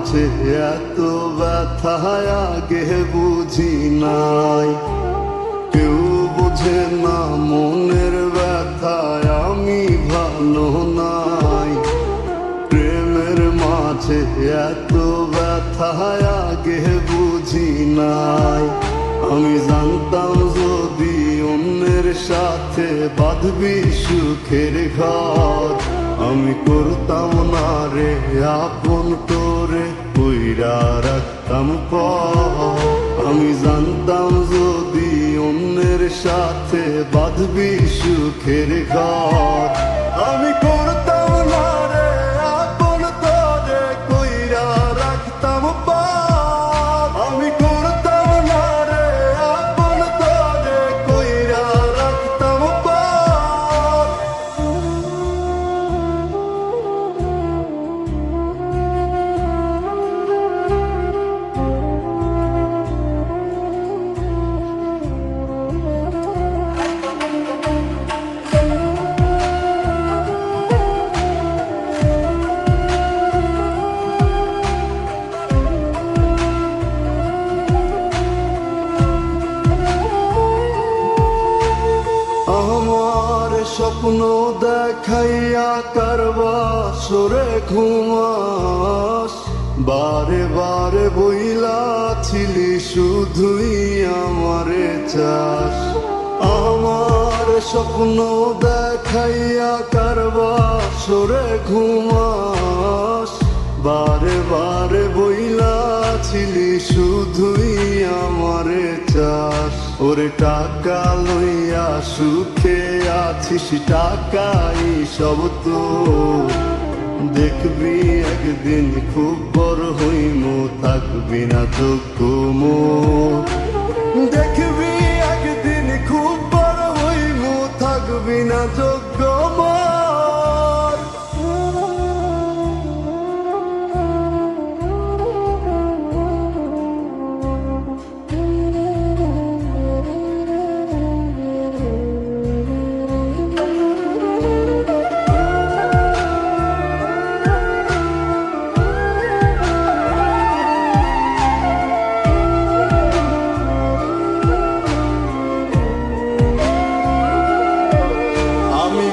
মাঝে এত ব্যথা আগে বুঝি নাই। কেউ বোঝে না মনের ব্যথায় আমি ভালো নাই। প্রেমের মাঝে এত ব্যথা আগে বুঝি নাই। আমি জানতাম যদি অন্যের সাথে বাঁধবি সুখের ঘর, আমি করতাম না রে আপন তোরে কইরা রাখতাম পর। আমি জানতাম যদি অন্যের সাথে বাঁধবি সুখের ঘর, আমি করতাম না রে আপন তোরে কইরা রাখতাম পর। আমি করতাম না রে আপন তোরে কইরা রাখতাম পর। আমার স্বপ্ন দেখাইয়া কারবা সরে ঘুমাস, বারে বারে বইলাছিলি শুধুই আমারে চাস। আমার স্বপ্ন দেখাইয়া কারবা সরে ঘুমাস, বারে বারে বইলাছিলি শুধুই আমারে চাস। ওরে টাকা লইয়া সুখে আছিস, টাকাই সব তো দেখবি একদিন খুব বড় হইমু, থাকবি না যোগ্য মোর। দেখবি একদিন খুব বড় হইমু, থাকবি না যোগ্য মোর।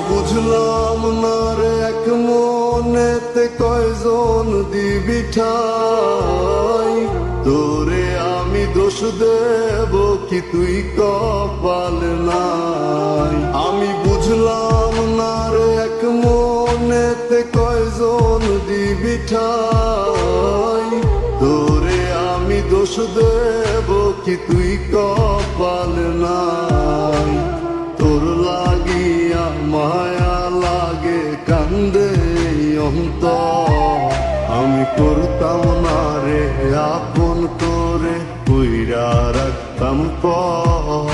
বুঝলাম না রে এক মনেতে কয়জন দিবি ঠাই, তোরে আমি দোষ দেব কি তুই কপাল নাই। আমি বুঝলাম না রে এক মনেতে কয়জন দিবি ঠাই, তোরে আমি দোষ দেব কি তুই কপাল নাই। তোর লাগিয়া মায়া লাগে কান্দে অন্তর, আমি করতাম না রে আপন তোরে কইরা রাখতাম পর।